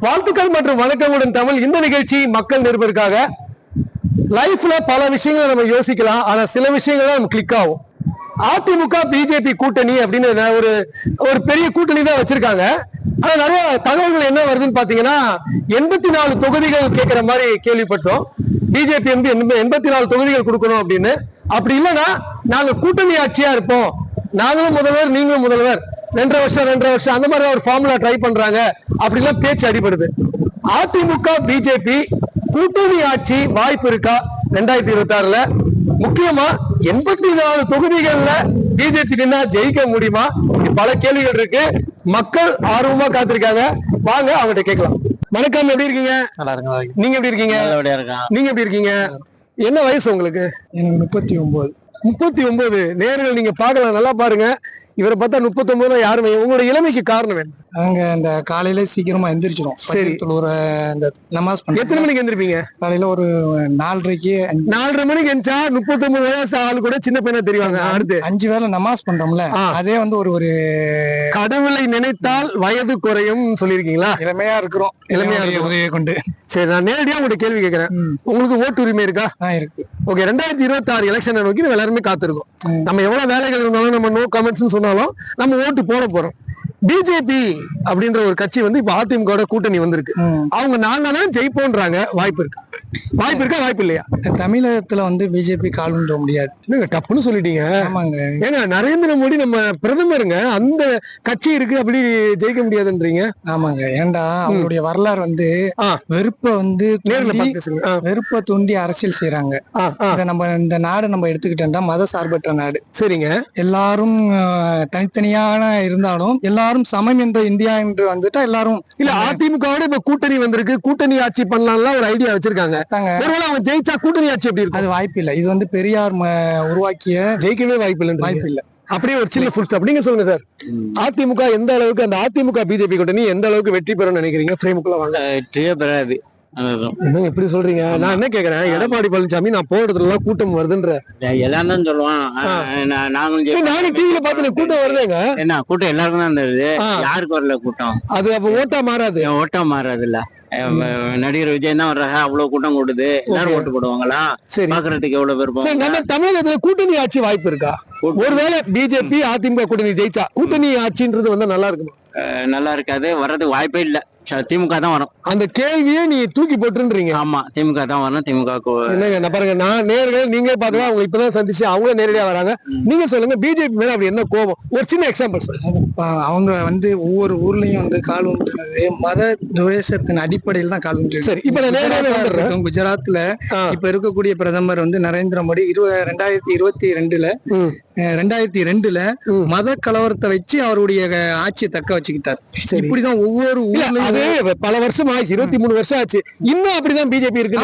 வாழ்த்துக்கள் மற்றும் வணக்கமுடன் தமிழ். இந்த நிகழ்ச்சி மக்கள் நிருபருக்காக. லைஃப்ல பல விஷயங்களை நம்ம யோசிக்கலாம், ஆனா சில விஷயங்கள் நம்ம கிளிக் ஆகும். அதிமுக பிஜேபி கூட்டணி அப்படின்னு ஒரு பெரிய கூட்டணி தான் வச்சிருக்காங்க. ஆனா நிறைய தகவல்கள் என்ன வருதுன்னு பாத்தீங்கன்னா 84 தொகுதிகள் கேட்கிற மாதிரி கேள்விப்பட்டோம். பிஜேபி வந்து 84 தொகுதிகள் கொடுக்கணும் அப்படின்னு. அப்படி இல்லைன்னா நாங்க கூட்டணி ஆட்சியா இருப்போம், நாங்களும் முதல்வர் நீங்களும் முதல்வர், 2 வருஷம் அந்த மாதிரி ஒரு ஃபார்முலா ட்ரை பண்றாங்க அப்படிலாம் பேச்சு அடிபடுது. அதிமுக பிஜேபி கூட்டணி ஆட்சி வாய்ப்பு இருக்கா 2026ல? முக்கியமா 84 தொகுதிகள்ல பிஜேபி நின்னா ஜெயிக்க முடியுமா? பல கேள்விகள் இருக்கு. மக்கள் ஆர்வமா காத்திருக்காங்க. வாங்க அவங்ககிட்ட கேட்கலாம். வணக்கம், எப்படி இருக்கீங்க? நல்லா இருக்கு. நீங்க எப்படி இருக்கீங்க? நீங்க எப்படி இருக்கீங்க? என்ன வயசு உங்களுக்கு? எனக்கு 39. 39. நேர்கள் நீங்க பாக்கலாம், நல்லா பாருங்க. இவரை பார்த்தா 39 யாருமே. உங்களோட இளமைக்கு காரணம் என்ன? நாங்க இந்த காலையில சீக்கிரமா எந்திரிச்சிடும். சரி, இந்த நமாஸ் பண்ண எத்தனை மணிக்கு எந்திரிப்பீங்க? காலையில ஒரு 4:30க்கு 4:30 மணிக்கு எந்திரிச்சா 39 வயசு ஆளு கூட சின்ன பையனா தெரிவாங்க. அடுத்து 5 வேளை நமாஸ் பண்றோம்ல, அதே வந்து ஒரு கடவுளை நினைத்தால் வயது குறையும் சொல்லிருக்கீங்களா? இளமையா இருக்கிறோம், இளமையா உதவியை கொண்டு. சரி, நான் நேரடியா உங்கள்கிட்ட கேள்வி கேட்கிறேன். உங்களுக்கு ஓட்டு உரிமை இருக்கா? இருக்கு. ஓகே, 2026 எலெக்ஷனை நோக்கி நம்ம எல்லாருமே காத்திருக்கோம். நம்ம எவ்வளவு வேலைகள் இருந்தாலும், நம்ம நோ கமெண்ட்ஸ் சொன்னாலும் நம்ம ஓட்டு போட போறோம். பிஜேபி அப்படின்ற ஒரு கட்சி வந்து இப்ப அதிமுக கூட்டணி வந்திருக்கு. அவங்க நாங்க ஜெயிப்போன்றாங்க. வாய்ப்பு இருக்கா? வாய்ப்பு இருக்கா, வாய்ப்பு இல்லையா? தமிழகத்துல வந்து பிஜேபி கால் ஊன்ற முடியாது. டப்புன்னு சொல்லிட்டீங்க. ஆமாங்க. ஏங்க, நரேந்திர மோடி நம்ம பிரதமருங்க, அந்த கட்சி இருக்கு, அப்படி ஜெயிக்க முடியாதுன்றீங்க? ஆமாங்க. ஏண்டா அவங்களுடைய வரலாறு வந்து வெறுப்ப வந்து வெறுப்ப தூண்டி அரசியல் செய்யறாங்க. நம்ம இந்த நாடு நம்ம எடுத்துக்கிட்டோம்னா மத சார்பற்ற நாடு. சரிங்க. எல்லாரும் தனித்தனியான இருந்தாலும் எல்லாரும் சமம் என்ற இந்தியா என்று வந்துட்டா எல்லாரும் இல்ல. அதிமுகவோட இப்ப கூட்டணி வந்திருக்கு, கூட்டணி ஆட்சி பண்ணலாம் ஒரு ஐடியா வச்சிருக்காங்க. ஒருவேளை அவங்க ஜெயிச்சா கூட்டணி ஆட்சி எப்படி இருக்கும்? அது வாய்ப்பு இல்ல. இது வந்து பெரியார் உருவாக்கிய, ஜெயிக்கவே வாய்ப்பு இல்ல. அப்படியே ஒரு சின்ன ஃபுல் ஸ்டாப். நீங்க சொல்லுங்க சார், அதிமுக எந்த அளவுக்கு, அந்த அதிமுக பிஜேபி கூட்டணி எந்த அளவுக்கு வெற்றி பெறும் நினைக்கிறீங்க? ஃப்ரேமுக்குள்ள வாங்க. வெற்றியே பெறாது. எப்படி சொல்றீங்க? நான் என்ன கேக்குறேன், எடப்பாடி பழனிசாமி நான் போறதுல கூட்டம் வருதுன்ற எல்லாம் தான் சொல்லுவான். நானும் டிவில பாத்து கூட்டம் வருதுங்க. என்ன கூட்டம்? எல்லாருக்கும் தான் இருந்தது. யாருக்கு வரல கூட்டம்? அது அப்ப ஓட்டா மாறாது. ஓட்டா மாறாது இல்ல. நடிகர் விஜய் தான் வர்றாங்க, அவ்வளவு கூட்டம் கூடுது. எல்லாரும் ஓட்டு போடுவாங்களா? பாக்குறதுக்கு எவ்வளவு பேர். நம்ம தமிழகத்துல கூட்டணி ஆட்சி வாய்ப்பு இருக்கா? ஒருவேளை பிஜேபி அதிமுக கூட்டணி ஜெயிச்சா கூட்டணி ஆட்சின்றது வந்து நல்லா இருக்குமா? நல்லா இருக்காது, வர்றதுக்கு வாய்ப்பே இல்ல. திமுக தான் வரும். அந்த கேள்வியே நீ தூக்கி போட்டுன்றீங்க. ஆமா, திமுக தான் வரும். திமுக என்னங்க பாருங்க, நான் நேர்கள் நீங்களே பாக்கலாம், அவங்க இப்பதான் சந்திச்சு அவங்களே நேரடியா வராங்க. நீங்க சொல்லுங்க, பிஜேபி மேல அப்படி என்ன கோபம்? ஒரு சின்ன எக்ஸாம்பிள். அவங்க வந்து ஒவ்வொரு ஊர்லயும் வந்து கால் ஊன்றது மத துவேஷத்தின் அடிப்படையில் தான் கால் ஊன்றது. சரி, இப்ப நான் குஜராத்ல இப்ப இருக்கக்கூடிய பிரதமர் வந்து நரேந்திர மோடி 2022ல மத கலவரத்தை வச்சு அவருடைய ஆட்சியை தக்க வச்சுக்கிட்டார். இப்படிதான் ஒவ்வொரு ஊர்லயும் பல வருஷம் ஆச்சு, 23 வருஷம் ஆச்சு, இன்னும் அப்படிதான் பிஜேபி இருக்கு.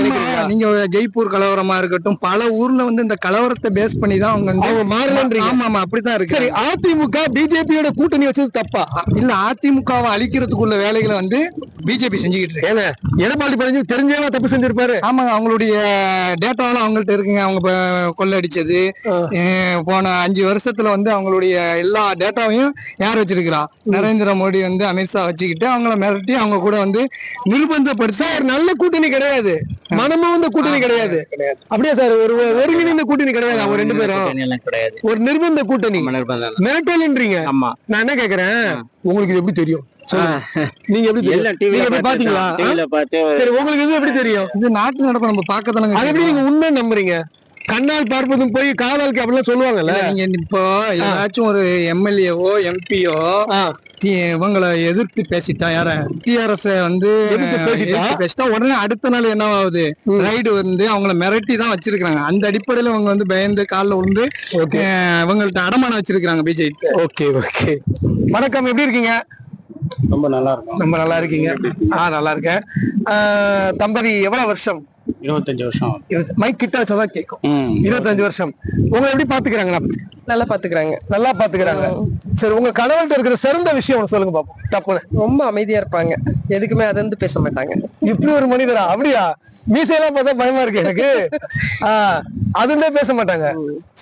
நீங்க ஜெய்ப்பூர் கலவரமா இருக்கட்டும், பல ஊர்ல வந்து இந்த கலவரத்தை பேஸ் பண்ணி தான் அவங்க மாறலன்றீங்க. ஆமா, அப்படித்தான் இருக்கு. சரி, அதிமுக பிஜேபியோட கூட்டணி வச்சது தப்பா? இல்ல, அதிமுகவை அழிக்கிறதுக்குள்ள வேலைகளை வந்து பிஜேபி செஞ்சுக்கிட்டு இருக்கு. எடப்பாடி பழனிசாமி தெரிஞ்சவா தப்பு செஞ்சிருப்பாரு. ஆமாங்க, அவங்களுடைய டேட்டாலாம் அவங்கள்ட்ட இருக்குங்க. அவங்க கொள்ளடிச்சது போன 5 வருஷத்துல வந்து அவங்களுடைய எல்லா டேட்டாவையும் யார் வச்சிருக்கிறா? நரேந்திர மோடி வந்து அமித்ஷா வச்சுக்கிட்டு அவங்கள மிரட்டி அவங்க கூட வந்து நிர்பந்தப்படுத்த. நல்ல கூட்டணி கிடையாது, மனமும் வந்து கூட்டணி கிடையாது. அப்படியே சார், ஒரு ஒருங்கிணைந்த கூட்டணி கிடையாது. அவங்க 2 பேரும் கிடையாது, ஒரு நிர்பந்த கூட்டணி, மிரட்டல்ன்றீங்க. ஆமா, நான் என்ன கேக்குறேன், உங்களுக்கு இது எப்படி தெரியும்? நீங்க எப்படி பாத்தீங்களா? சரி, உங்களுக்கு இது எப்படி தெரியும்? இது நாட்டு நடப்பு நம்ம பார்க்கதானங்க. அது எப்படி நீங்க உண்மை நம்புறீங்க? கண்ணால் பார்ப்பதும் போய் காதலுக்கு அப்படிலாம் சொல்லுவாங்கல்ல. நீங்க இப்போ ஏதாச்சும் ஒரு எம்எல்ஏவோ எம்பியோ இவங்களை எதிர்த்து பேசிட்டா, யார டிஆர்எஸ் வந்து பேசிட்டா உடனே அடுத்த நாள் என்ன ஆகுது? ரைடு வந்து அவங்களை மிரட்டி தான் வச்சிருக்காங்க. அந்த அடிப்படையில அவங்க வந்து பயந்து காலில் விழுந்து இவங்கள்ட்ட அடமானம் வச்சிருக்காங்க பிஜேபி. Okay okay. வணக்கம், எப்படி இருக்கீங்க? ரொம்ப நல்லா இருக்கும். ரொம்ப நல்லா இருக்கீங்க? நல்லா இருக்கேன். தம்பதி எவ்வளவு வருஷம்? 25 வருஷம். மைக் கிட்ட வச்சாதான் கேட்கும். 25 வருஷம். உங்களை எப்படி பாத்துக்கிறாங்க? நல்லா பாத்துக்கிறாங்க. நல்லா பாத்துக்கிறாங்க. சரி, உங்க கணவர்கிட்ட இருக்கிற சிறந்த விஷயம் சொல்லுங்க பாப்போம். தப்பு. ரொம்ப அமைதியா இருப்பாங்க, எதுக்குமே அதை வந்து பேச மாட்டாங்க. இப்படி ஒரு மனிதரா? அப்படியா? மீசையெல்லாம் பார்த்தா பயமா இருக்கு எனக்கு. அதுவே பேச மாட்டாங்க.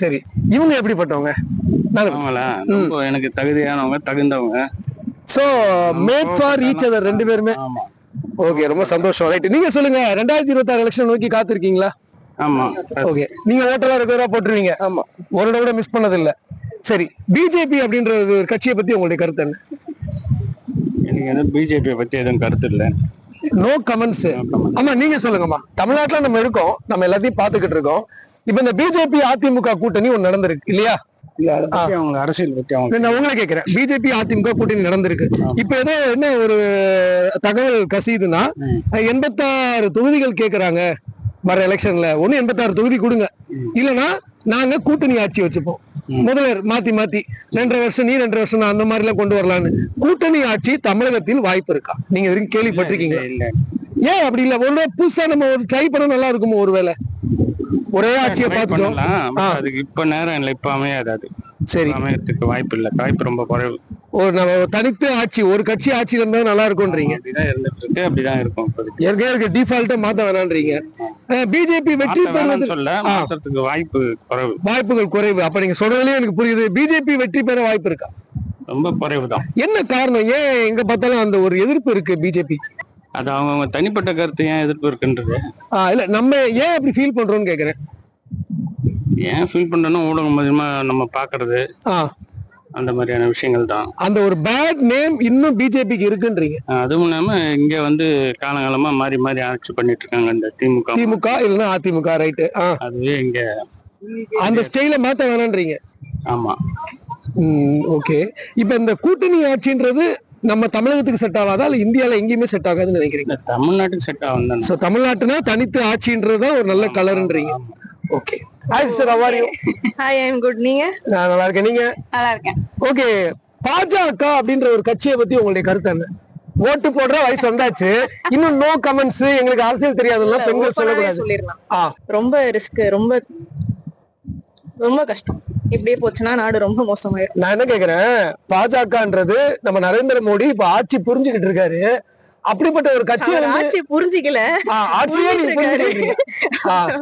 சரி, இவங்க எப்படிப்பட்டவங்க? எனக்கு தகுதியானவங்க, தகுந்தவங்க. So made for each other 2 பேருமே. ஓகே, ரொம்ப சந்தோஷம். ரைட், நீங்க சொல்லுங்க, 2026 எலெக்ஷன் நோக்கி காத்திருக்கீங்களா? ஆமா. ஓகே, நீங்க ஓட்டரா ரெகுலரா போட்டுருவீங்க? ஆமா. ஒரு தடவை கூட மிஸ் பண்ணது இல்ல. சரி, பிஜேபி அப்படின்ற ஒரு கட்சியை பத்தி உங்களுடைய கருத்து என்ன? எனக்கு பிஜேபியை பத்தி எதுவும் கருத்து இல்ல. No comments. ஆமா, நீங்க சொல்லுங்கம்மா. தமிழ்நாட்டுல நம்ம இருக்கோம், நம்ம எல்லாத்தையும் பாத்துக்கிட்டு இருக்கோம். இப்ப இந்த பிஜேபி அதிமுக கூட்டணி ஒண்ணு நடந்திருக்கு இல்லையா? அவங்க அரசியல் பத்தி நான் உங்களை கேட்கிறேன், பிஜேபி அதிமுக கூட்டணி நடந்திருக்கு. இப்ப ஏதோ என்ன ஒரு தகவல் கசியுதுன்னா 86 தொகுதிகள் கேக்குறாங்க வர எலெக்ஷன்ல. 86 தொகுதி கொடுங்க, இல்லைன்னா நாங்க கூட்டணி ஆட்சி வச்சுப்போம். முதல்வர் மாத்தி 2.5 வருஷம் நீ 2.5 வருஷம் நான், அந்த மாதிரி எல்லாம் கொண்டு வரலான்னு. கூட்டணி ஆட்சி தமிழகத்தில் வாய்ப்பு இருக்கா? நீங்க வரைக்கும் கேள்விப்பட்டிருக்கீங்க? ஏன் அப்படி இல்ல? ஒரு புதுசா நம்ம ஒரு ட்ரை பண்ண நல்லா இருக்குமோ? ஒருவேளை ஒரே ஆட்சியை பார்த்துட்டோம். அதுக்கு இப்ப நேரம் இல்லை, இப்ப அமையாது. சரி, அமையறதுக்கு வாய்ப்பு இல்ல, வாய்ப்பு ரொம்ப குறைவு. ஒரு நம்ம தனித்து ஆட்சி, ஒரு கட்சி ஆட்சியில இருந்தா நல்லா இருக்கும்ன்றீங்க? அப்படிதான் இருந்துட்டு இருக்கு, அப்படிதான் இருக்கும். ஏற்கனவே டிஃபால்ட்டா மாத்த வேணான்றீங்க. பிஜேபி வெற்றி பெறுவது சொல்ல மாற்றத்துக்கு வாய்ப்பு குறைவு, வாய்ப்புகள் குறைவு. அப்ப நீங்க சொல்றதுலயே எனக்கு புரியுது, பிஜேபி வெற்றி பெற வாய்ப்பு இருக்கா? ரொம்ப குறைவு தான். என்ன காரணம்? ஏன் எங்க பார்த்தாலும் அந்த ஒரு எதிர்ப்பு இருக்கு பிஜேபி? அது அவங்க தனிப்பட்ட கருத்து ஏன் எதிர்ப்பு இருக்குன்றது. இல்ல, நம்ம ஏன் அப்படி ஃபீல் பண்றோம்னு கேக்குறேன். ஏன் ஃபீல் பண்றோம்னா ஊடகம் மூலமா நம்ம பாக்குறது, அந்த மாதிரியான விஷயங்கள் தான். அந்த ஒரு பேட் நேம் இன்னும் பிஜேபிக்கு இருக்குன்றீங்க? அதுவும் இல்லாம இங்க வந்து காலங்காலமா மாறி மாறி ஆட்சி பண்ணிட்டு இருக்காங்க இந்த திமுக இல்லைன்னா அதிமுக. ரைட்டு, அதுவே இங்க அந்த ஸ்டைல மாத்த வேணான்றீங்க? ஆமா. ஓகே, இப்ப இந்த கூட்டணி ஆட்சின்றது நம்ம தமிழகத்துக்கு செட் ஆகாதா, இல்ல இந்தியால எங்கேயுமே செட் ஆகாதுன்னு நினைக்கிறீங்க? தமிழ்நாட்டுக்கு செட் ஆகும். தமிழ்நாட்டுனா தனித்து ஆட்சின்றதுதான் ஒரு நல்ல கலர்ன்றீங்க. Okay, hi sister, how are you? Hi, I am good. நீங்க? நான் நல்லா இருக்கேன், நீங்க? நல்லா இருக்கேன். ஓகே, பாஜக அப்படின்ற ஒரு கட்சியை பத்தி உங்களுடைய கருத்து என்ன? ஓட்டு போடுற வயசு வந்தாச்சு, இன்னும் நோ கமெண்ட்ஸ், எங்களுக்கு அரசியல் தெரியாதுன்னா பெண்கள் சொல்லக்கூடாது. ரொம்ப ரிஸ்க், ரொம்ப கஷ்டம். இப்படியே போச்சுன்னா நாடு ரொம்ப மோசமாயிரும். நான் என்ன கேக்குறேன், பாஜகன்றது நம்ம நரேந்திர மோடி இப்ப ஆட்சி புரிஞ்சுக்கிட்டு இருக்காரு. அப்படிப்பட்ட ஒரு கட்சி ஆட்சி புரிஞ்சிக்கல, ஆட்சியே நீங்க புரிஞ்சுக்கிட்டு.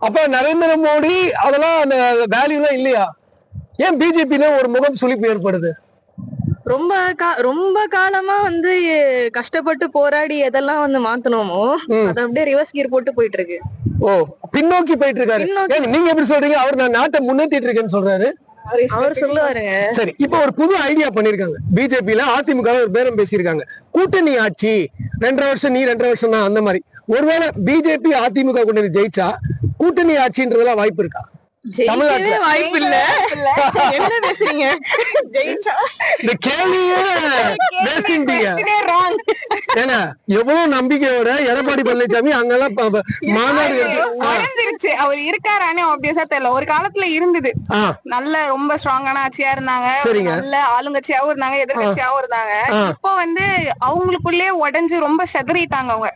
அப்ப நரேந்திர மோடி அதெல்லாம் அந்த வேல்யூ எல்லாம் இல்லையா? ஏன் பிஜேபியில ஒரு முகம் சுளிப்பு ஏற்படுது? ரொம்ப காலமா வந்து கஷ்டப்பட்டு போராடி எதெல்லாம் வந்து மாத்தணுமோ அது அப்படியே ரிவர்ஸ் கியர் போட்டு போயிட்டு இருக்கு. ஓ, பின்னோக்கி போயிட்டு இருக்காரு. நீங்க எப்படி சொல்றீங்க? அவர் நான் நாட்டை முன்னேற்றிட்டு இருக்கேன்னு சொல்றாரு, அவர் சொல்லுவாருங்க. சரி, இப்ப ஒரு புது ஐடியா பண்ணிருக்காங்க பிஜேபியில. அதிமுக ஒரு பேரம் பேசியிருக்காங்க, கூட்டணி ஆட்சி 2.5 வருஷம் நீ 2.5 வருஷம் தான், அந்த மாதிரி. ஒருவேளை பிஜேபி அதிமுக கூட்டணி ஜெயிச்சா கூட்டணி ஆட்சின்றதெல்லாம் வாய்ப்பு இருக்கா? வாய்ப்பு இல்ல. என்ன பேசுறீங்க? ஜெயிச்சா இந்த கேள்வியே ஏன்னா எவ்வளவு நம்பிக்கையோட எடப்பாடி பழனிசாமி அங்கெல்லாம் மாநாடு உடைஞ்சிருச்சு. அவர் இருக்காரானே ஆப்வியஸா தெரியல. ஒரு காலத்துல இருந்தது, நல்ல ரொம்ப ஸ்ட்ராங்கான ஆட்சியா இருந்தாங்க, நல்ல ஆளுங்கட்சியாவும் இருந்தாங்க, எதிர்கட்சியாவும் இருந்தாங்க. இப்போ வந்து அவங்களுக்குள்ளே உடைஞ்சு ரொம்ப செதறிட்டாங்க அவங்க.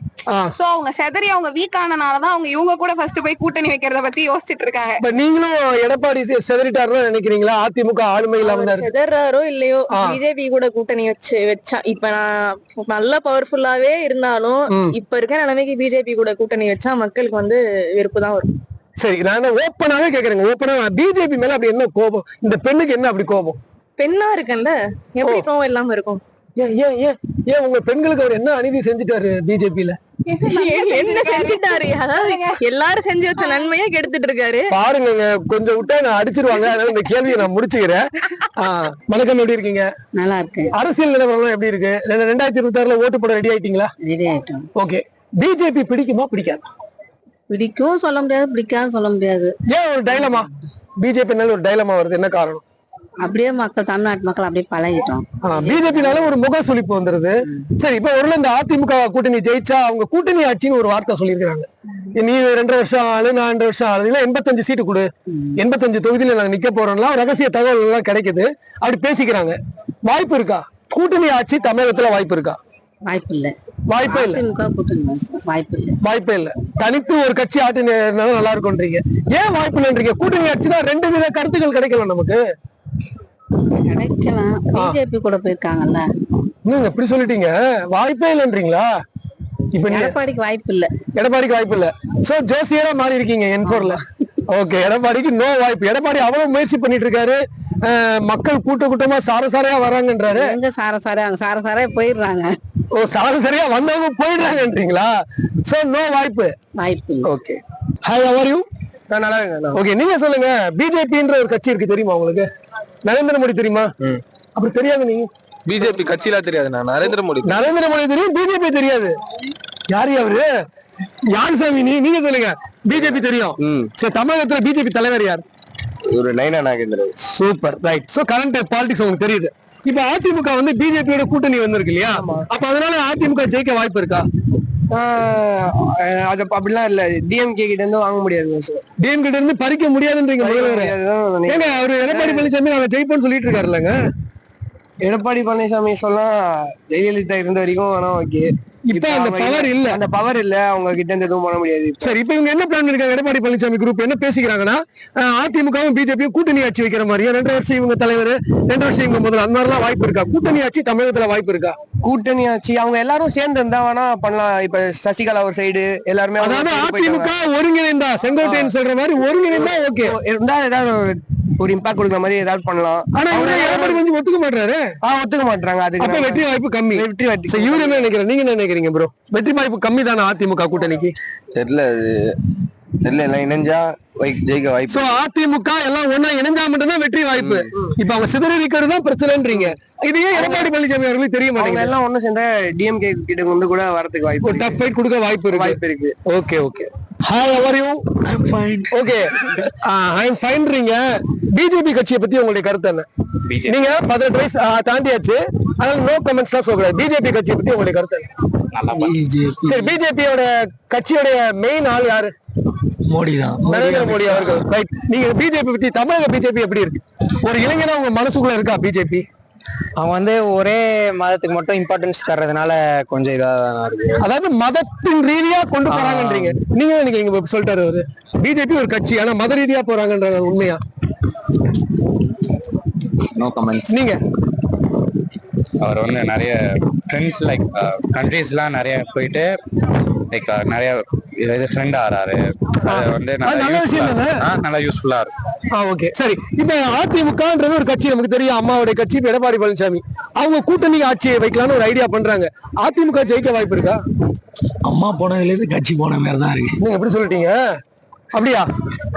சோ அவங்க செதறி அவங்க வீக் ஆனனாலதான் அவங்க இவங்க கூட ஃபர்ஸ்ட் போய் கூட்டணி வைக்கிறத பத்தி யோசிச்சுட்டு இருக்காங்க. நீங்களும் எடப்பாடி செதறிட்டாருன்னு நினைக்கிறீங்களா? அதிமுக ஆளுமை இல்லாம செதறாரோ இல்லையோ, பிஜேபி கூட கூட்டணி வச்சா இப்ப நான் நல்ல பவர்ஃபுல்லாவே இருந்தாலும் இப்ப இருக்க நிலைமைக்கு பிஜேபி கூட கூட்டணி வச்சா மக்களுக்கு வந்து வெறுப்பு தான் வரும். சரி, நான் ஓப்பனாவே கேக்குறேங்க, ஓப்பனா பிஜேபி மேல அப்படி என்ன கோபம்? இந்த பெண்ணுக்கு என்ன அப்படி கோபம்? பெண்ணா இருக்கேன்ல, எப்படி கோபம் இல்லாம இருக்கும்? ஏன் உங்க பெண்களுக்கு அவர் என்ன அநீதி செஞ்சுட்டாரு பிஜேபியில? என்ன செஞ்சுட்டாரு? எல்லாரும் செஞ்சு வச்ச நன்மையே கெடுத்துட்டு இருக்காரு. பாருங்க, கொஞ்சம் விட்டா நான் அடிச்சிருவாங்க, அதனால இந்த கேள்வியை நான் முடிச்சுக்கிறேன். வணக்கம், எப்படி இருக்கீங்க? நல்லா இருக்கு. அரசியல் நிலவரம் எப்படி இருக்கு? 2026 ஓட்டு போட ரெடி ஆயிட்டீங்களா? ரெடி ஆயிட்டோம். ஓகே, பிஜேபி பிடிக்குமா பிடிக்காது? பிடிக்கும் சொல்ல முடியாது, பிடிக்காது சொல்ல முடியாது. ஏன் ஒரு டைலமா? பிஜேபி ஒரு டைலமா வருது, என்ன காரணம்? அப்படியே மக்கள், தமிழ்நாட்டு மக்கள் அப்படியே பழகிட்டோம். பிஜேபினால ஒரு முக சுளிப்பு வந்துருது. சரி, இப்ப ஒரு இந்த அதிமுக கூட்டணி ஜெயிச்சா அவங்க கூட்டணி ஆட்சின்னு ஒரு வார்த்தை சொல்லியிருக்காங்க. நீ 2.5 வருஷம் ஆளு, நான் 2 வருஷம் ஆளு, இல்ல 85 சீட்டு கொடு, 85 தொகுதியில நாங்க நிக்க போறோம்லாம் ரகசிய தகவல் எல்லாம் கிடைக்குது. அப்படி பேசிக்கிறாங்க. வாய்ப்பு இருக்கா கூட்டணி ஆட்சி தமிழகத்துல? வாய்ப்பு இருக்கா? வாய்ப்பு இல்ல. வாய்ப்பே இல்ல. வாய்ப்பு இல்ல. வாய்ப்பே இல்ல. தனித்து ஒரு கட்சி ஆட்சி நல்லா இருக்கும்ன்றீங்க. ஏன் வாய்ப்பு இல்லைன்றீங்க? கூட்டணி ஆட்சினா 2 வித கருத்துக்கள் கிடைக்கலாம் நமக்கு. கிடைக்கலாம், பிஜேபி கூட போயிருக்காங்கல்ல. நீங்க எப்படி சொல்லிட்டீங்க, வாய்ப்பே இல்லைன்றீங்களா? இப்ப எடப்பாடிக்கு வாய்ப்பு இல்ல. எடப்பாடிக்கு வாய்ப்பு இல்ல. சோ ஜோசியரா மாறி இருக்கீங்க N4ல. ஓகே, எடப்பாடிக்கு நோ வாய்ப்பு. எடப்பாடி அவ்வளவு முயற்சி பண்ணிட்டு இருக்காரு, மக்கள் கூட்டமா சாரசாரையா வராங்கன்றாரு. எங்க சாரசாரா? அங்க சாரசாரையா போயிடுறாங்க. ஓ சராசரியா வந்தவங்க போயிடுறாங்கன்றீங்களா? சோ நோ வாய்ப்பு. வாய்ப்பு இல்லை. Okay. Hi, how are you? நான் நல்லா இருக்கேன். ஓகே, நீங்க சொல்லுங்க. பிஜேபின்ற ஒரு கட்சி இருக்கு, தெரியுமா உங்களுக்கு? நரேந்திர மோடி தெரியுமா? அப்படி தெரியாது நீங்க? பிஜேபி கட்சியில தெரியாது. நான் நரேந்திர மோடி தெரியும், பிஜேபி தெரியாது. யாரு அவரு? யார் சாமி? நீங்க சொல்லுங்க. பிஜேபி தெரியும். சரி, தமிழகத்துல பிஜேபி தலைவர் யார்? ஒரு Nainar Nagendran. Super, right. So current politics உங்களுக்கு தெரியுது. இப்ப அதிமுக வந்து பிஜேபியோட கூட்டணி வந்திருக்கு இல்லையா? அப்ப அதனால அதிமுக ஜெயிக்க வாய்ப்பு இருக்கா? அது அப்படிலாம் இல்ல. டிஎம்கே கிட்ட இருந்து வாங்க முடியாது சார். டிஎம் கிட்ட இருந்து பறிக்க முடியாதுன்றீங்க முதல்வர். ஏங்க அவரு எடப்பாடி பழனிசாமி நாங்க ஜெயிப்போம்னு சொல்லிட்டு இருக்காருல்லங்க. எடப்பாடி பழனிசாமி சொல்ல ஜெயலலிதா இருந்த வரைக்கும் ஆனா ஓகே. இப்ப அந்த பவர் இல்ல. அந்த பவர் இல்ல, அவங்க கிட்ட இருந்து எதுவும் பண்ண முடியாது. சரி, இப்ப இவங்க என்ன பிளான் இருக்காங்க? எடப்பாடி பழனிசாமி குரூப் என்ன பேசிக்கிறாங்கன்னா, அதிமுகவும் பிஜேபியும் கூட்டணி ஆட்சி வைக்கிற மாதிரியா? 2 வருஷம் இவங்க தலைவர், 2 வருஷம் இவங்க முதல்ல, அந்த மாதிரிலாம் வாய்ப்பு இருக்கா? கூட்டணி ஆட்சி தமிழகத்துல வாய்ப்பு இருக்கா? கூட்டணி ஆட்சி அவங்க எல்லாரும் சேர்ந்து இருந்தா வேணா பண்ணலாம். இப்ப சசிகலா ஒரு சைடு எல்லாருமே, அதாவது அதிமுக ஒருங்கிணைந்தா, செங்கோட்டையன் சொல்ற மாதிரி ஒருங்கிணைந்தா ஓகே இருந்தா ஏதாவது ஒரு இம்பாக்ட் கொடுக்குற மாதிரி ஏதாவது பண்ணலாம். ஆனா எடப்பாடி கொஞ்சம் ஒத்துக்க மாட்டாரு. ஒத்துக்க மாட்டாங்க. அதுக்கு வெற்றி வாய்ப்பு கம்மி. இவரு என்ன நினைக்கிறேன், நீங்க என்ன நினைக்கிறீங்க ப்ரோ? வெற்றி வாய்ப்பு கம்மி தானே அதிமுக கூட்டணிக்கு? தெரியல எல்லாம் இணைஞ்சா ஜெயிக்க வாய்ப்பு. சோ அதிமுக எல்லாம் ஒன்னா இணைஞ்சா மட்டும்தான் வெற்றி வாய்ப்பு. இப்ப அவங்க சிதறி இருக்கிறது தான் பிரச்சனைன்றீங்க. இதையே எடப்பாடி பழனிசாமி அவர்களுக்கு தெரிய மாட்டேங்குது. எல்லாம் ஒண்ணு சேர்ந்தா டிஎம்கே கிட்ட வந்து கூட வரதுக்கு வாய்ப்பு, ஒரு டஃப் ஃபைட் கொடுக்க வாய்ப்பு இருக்கு. Okay okay. Hi, how are you? I'm fine. Okay. I'm fineறீங்க. பிஜேபி கட்சியை பத்தி உங்களுடைய கருத்து என்ன? நீங்க 18 வயசு தாண்டியாச்சு, அதனால நோ கமெண்ட்ஸ்லாம் சொல்லக்கூடாது. பிஜேபி கட்சியை பத்தி உங்களுடைய கருத்து என்ன? சரி, பிஜேபியோட கட்சியோட மெயின் ஆள் யாரு? மோடி தான். நரேந்திர மோடி அவர்கள். ரைட். நீங்க பிஜேபி பத்தி, தமிழக பிஜேபி எப்படி இருக்கு? ஒரு இளைஞனா உங்க மனசுக்குள்ள இருக்கா பிஜேபி? அவங்க வந்து ஒரே மதத்துக்கு மட்டும் இம்பார்ட்டன்ஸ் தர்றதுனால கொஞ்சம் இதாக இருக்கு. அதாவது மதத்தின் ரீதியா கொண்டு போறாங்கன்றீங்க. நீங்க நினைக்கிறீங்க? சொல்லிட்டாரு அவரு, பிஜேபி ஒரு கட்சி ஆனா மத ரீதியா போறாங்கன்றாங்க, உண்மையா? No comments. நீங்க? அவர் வந்து நிறைய ஃப்ரெண்ட்ஸ் லைக் கண்ட்ரீஸ்லாம் நிறைய போயிட்டு லைக் நிறைய ஃப்ரெண்ட் ஆறாரு. அது வந்து நல்லா யூஸ்ஃபுல்லா இருக்கும். ஓகே, சரி. இப்ப அதிமுகன்றது ஒரு கட்சி நமக்கு தெரியும், அம்மாவுடைய கட்சி. இப்ப எடப்பாடி பழனிசாமி அவங்க கூட்டணி ஆட்சியை வைக்கலாம்னு ஒரு ஐடியா பண்றாங்க. அதிமுக ஜெயிக்க வாய்ப்பு இருக்கா? அம்மா போனதுல இருந்து கட்சி போன மாதிரி தான் இருக்கு. நீங்க எப்படி சொல்லிட்டீங்க? அப்படியா?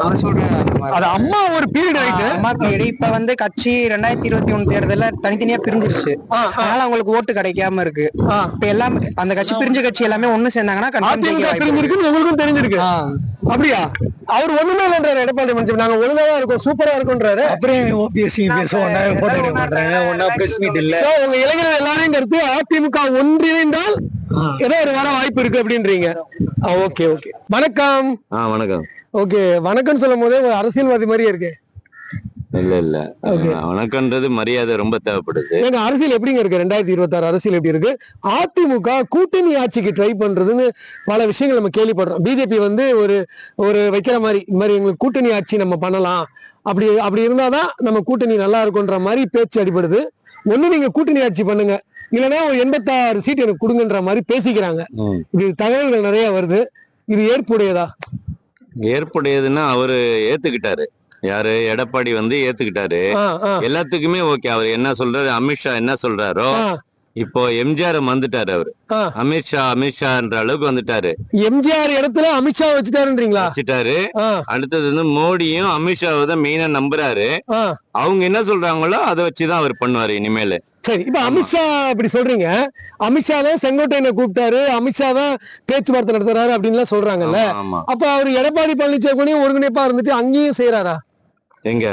அவர் சொல்றேன். அது அம்மா ஒரு பீரியட் ஆயிட்டு, அம்மா பீரியட். இப்ப வந்து கட்சி 2021 தேர்தல்ல தனித்தனியா பிரிஞ்சிருச்சு. அதனால அவங்களுக்கு ஓட்டு கிடைக்காம இருக்கு. இப்ப எல்லாம் அந்த கட்சி பிரிஞ்ச கட்சி எல்லாமே ஒண்ணு சேர்ந்தாங்கன்னா பிரிஞ்சிருக்கு. உங்களுக்கும் தெரிஞ்சிருக்கு. அப்படியா? அவர் ஒண்ணுமே இல்லைன்றாரு எடப்பாடி பழனிசாமி. நாங்க ஒழுங்காதான் இருக்கோம், சூப்பரா இருக்கும்ன்றாரு. அப்புறம் ஓபிஎஸ்சி ஒன்னா மாட்டாங்க, ஒன்னா பிரஸ் மீட் இல்ல. உங்க இளைஞர்கள் எல்லாரையும் கருத்து அதிமுக ஒன்றிணைந்தால் ஏதோ ஒரு வர வாய்ப்பு இருக்கு அப்படின்றீங்க. Okay okay. வணக்கம். வணக்கம். ஓகே, வணக்கம் சொல்லும் போதே ஒரு அரசியல்வாதி மாதிரியே இருக்கு. இல்ல வணக்கம்ன்றது மரியாதை ரொம்ப தேவைப்படுது. ஏங்க அரசியல் எப்படிங்க இருக்கு? 2026 அரசியல் எப்படி இருக்கு? அதிமுக கூட்டணி ஆட்சிக்கு ட்ரை பண்றதுன்னு பல விஷயங்கள் நம்ம கேள்விப்படுறோம். பிஜேபி வந்து ஒரு வைக்கிற மாதிரி, இந்த மாதிரி எங்களுக்கு கூட்டணி ஆட்சி நம்ம பண்ணலாம், அப்படி இருந்தாதான் நம்ம கூட்டணி நல்லா இருக்கும்ன்ற மாதிரி பேச்சு அடிபடுது. ஒண்ணு நீங்க கூட்டணி ஆட்சி பண்ணுங்க, இல்லைன்னா ஒரு 86 சீட் எனக்கு கொடுங்கன்ற மாதிரி பேசிக்கிறாங்க. இப்படி தகவல்கள் நிறைய வருது. இது ஏற்புடையதா? ஏற்புடையதுன்னா அவரு ஏத்துக்கிட்டாரு. யாரு? எடப்பாடி வந்து ஏத்துக்கிட்டாரு. எல்லாத்துக்குமே ஓகே. அவர் என்ன சொல்றாரு, அமித்ஷா என்ன சொல்றாரோ, இப்போ எம்ஜிஆர் வந்துட்டாரு. அவரு அமித்ஷான்ற அளவுக்கு வந்துட்டாரு. எம்ஜிஆர் இடத்துல அமித்ஷா வச்சுட்டாருன்றீங்களா? வச்சுட்டாரு. அடுத்தது வந்து மோடியும் அமித்ஷாவை தான் மெயினா நம்புறாரு. அவங்க என்ன சொல்றாங்களோ அதை வச்சுதான் அவர் பண்ணுவாரு இனிமேல. சரி, இப்ப அமித்ஷா இப்படி சொல்றீங்க. அமித்ஷா தான் செங்கோட்டையனை கூப்பிட்டாரு, அமித்ஷா தான் பேச்சுவார்த்தை நடத்துறாரு அப்படின்னு சொல்றாங்கல்ல. அப்ப அவரு எடப்பாடி பழனிசாமியும் ஒருங்கிணைப்பா இருந்துட்டு அங்கேயும் செய்யறாரா? எங்க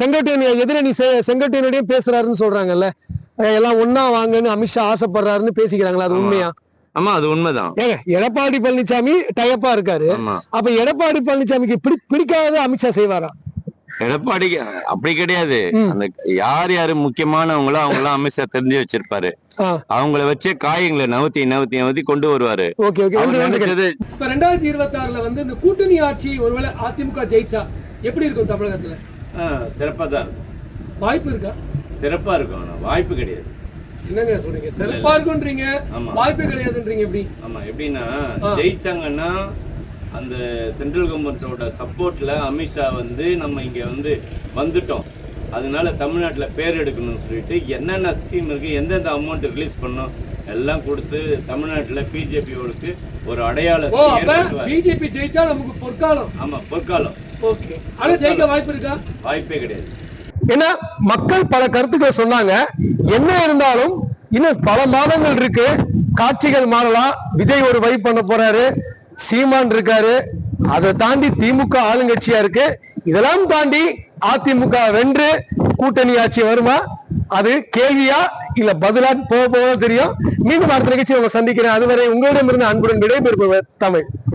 செங்கோட்டையன் எதிரணி செங்கோட்டையனோடய பேசுறாருன்னு சொல்றாங்கல்ல. எல்லாம் ஒன்னா வாங்கன்னு அமித்ஷா ஆசைப்படுறாருன்னு பேசிக்கிறாங்களா? அது உண்மையா? ஆமா, அது உண்மைதான். ஏங்க எடப்பாடி பழனிசாமி டைப்பா இருக்காரு. அப்ப எடப்பாடி பழனிசாமிக்கு பிடிக்காத அமித்ஷா செய்வாரா? எடப்பாடிக்கு அப்படி கிடையாது. அந்த யாரு முக்கியமானவங்களோ அவங்களாம் அமித்ஷா தெரிஞ்சு வச்சிருப்பாரு. அவங்கள வச்சே காயங்களை நவுத்தி கொண்டு வருவாரு. இப்ப 2026 வந்து இந்த கூட்டணி ஆட்சி ஒருவேளை அதிமுக ஜெயிச்சா எப்படி இருக்கும் தமிழகத்துல? சிறப்பா தான் இருக்கும். வாய்ப்பு இருக்கா? சிறப்பா இருக்கும், வாய்ப்பு கிடையாது. என்னங்க சொல்றீங்க? சிறப்பா இருக்கும்ன்றீங்க, வாய்ப்பே கிடையாதுன்றீங்க. எப்படி? ஆமா, எப்படின்னா ஜெயிச்சாங்கன்னா அந்த சென்ட்ரல் கவர்மெண்டோட சப்போர்ட்ல அமித்ஷா வந்து நம்ம இங்க வந்துட்டோம், அதனால தமிழ்நாட்டுல பேர் எடுக்கணும்னு சொல்லிட்டு என்னென்ன ஸ்கீம் இருக்கு, எந்தெந்த அமௌண்ட் ரிலீஸ் பண்ணோம் எல்லாம் கொடுத்து தமிழ்நாட்டுல பிஜேபியோருக்கு ஒரு அடையாளத்தை ஏற்படுத்துவார். பிஜேபி ஜெயிச்சா நமக்கு பொற்காலம். ஆமா, பொற்காலம். ஓகே, ஆனா ஜெயிக்க வாய்ப்பு இருக்கா? வாய்ப்பே கிடையாது. ஏன்னா மக்கள் பல கருத்துக்களை சொன்னாங்க. என்ன இருந்தாலும் இன்னும் பல மாதங்கள் இருக்கு, காட்சிகள் மாறலாம். விஜய் ஒரு வைப் பண்ண போறாரு, சீமான் இருக்காரு, அதை தாண்டி திமுக ஆளுங்கட்சியா இருக்கு. இதெல்லாம் தாண்டி அதிமுக வென்று கூட்டணி ஆட்சி வருமா? அது கேள்வியா இல்ல பதிலா போக போக தெரியும். மீண்டும் அடுத்த நிகழ்ச்சி உங்களை சந்திக்கிறேன். அதுவரை உங்களிடமிருந்து அன்புடன் விடைபெறுபவர் தமிழ்.